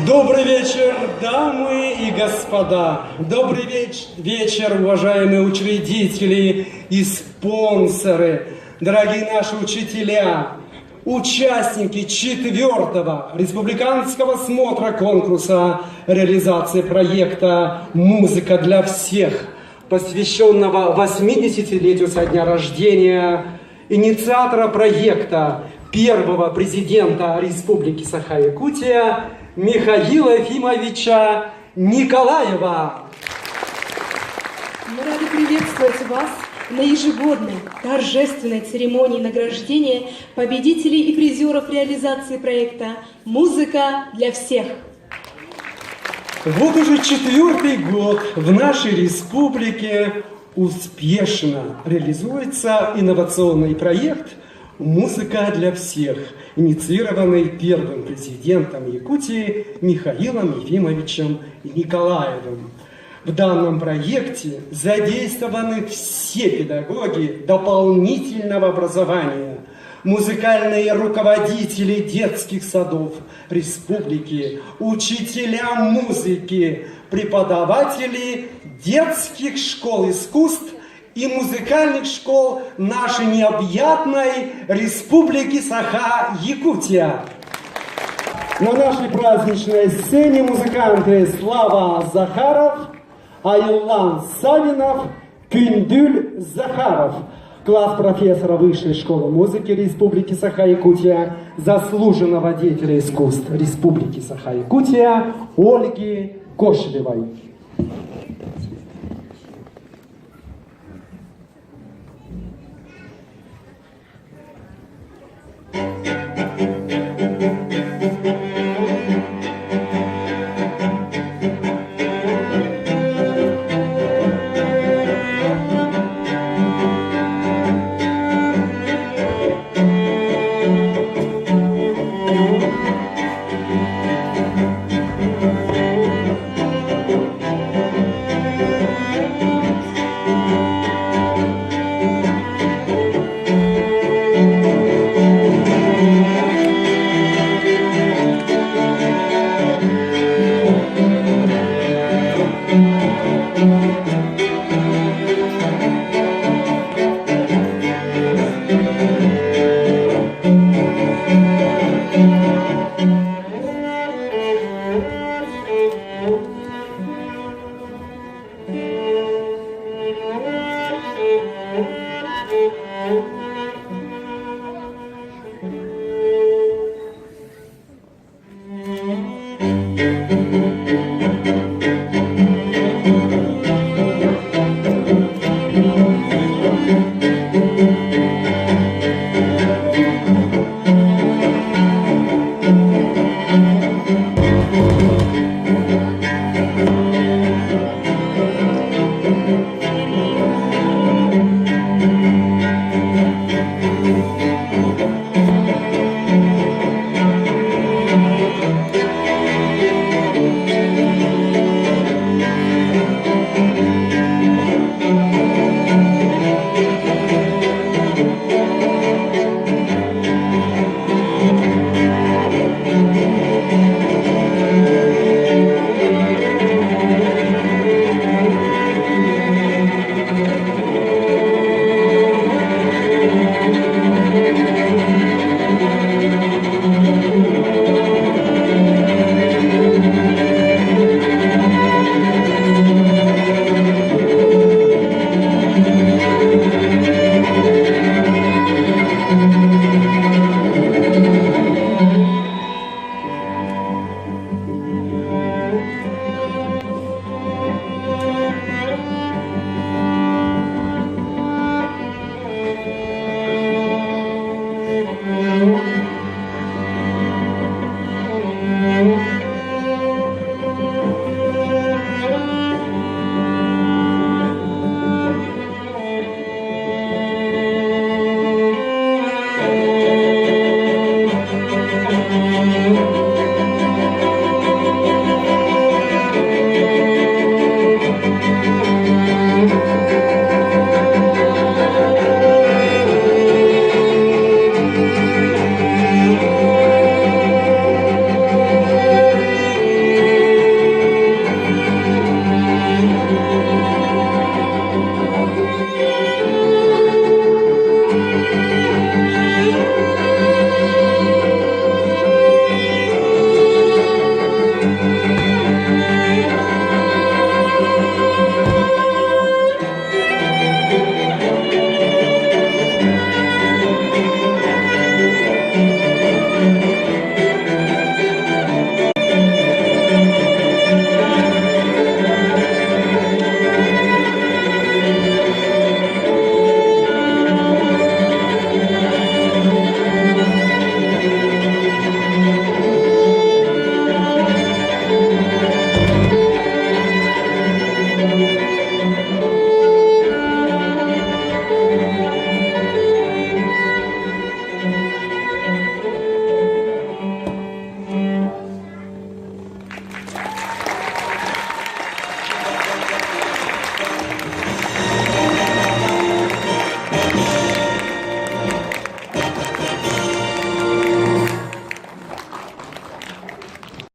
Добрый вечер, дамы и господа. Добрый вечер, уважаемые учредители и спонсоры, дорогие наши учителя, участники 4-го республиканского смотра конкурса реализации проекта «Музыка для всех», посвященного 80-летию со дня рождения инициатора проекта, первого президента Республики Саха-Якутия Михаила Ефимовича Николаева. Мы рады приветствовать вас на ежегодной торжественной церемонии награждения победителей и призеров реализации проекта «Музыка для всех». Вот уже 4-й год в нашей республике успешно реализуется инновационный проект «Музыка для всех», инициированный первым президентом Якутии Михаилом Ефимовичем Николаевым. В данном проекте задействованы все педагоги дополнительного образования, музыкальные руководители детских садов республики, учителя музыки, преподаватели детских школ искусств и музыкальных школ нашей необъятной республики Саха-Якутия. На нашей праздничной сцене музыканты Слава Захаров, Айлан Савинов, Күндүл Захаров. Класс профессора Высшей школы музыки Республики Саха-Якутия, заслуженного деятеля искусств Республики Саха-Якутия Ольги Кошелевой.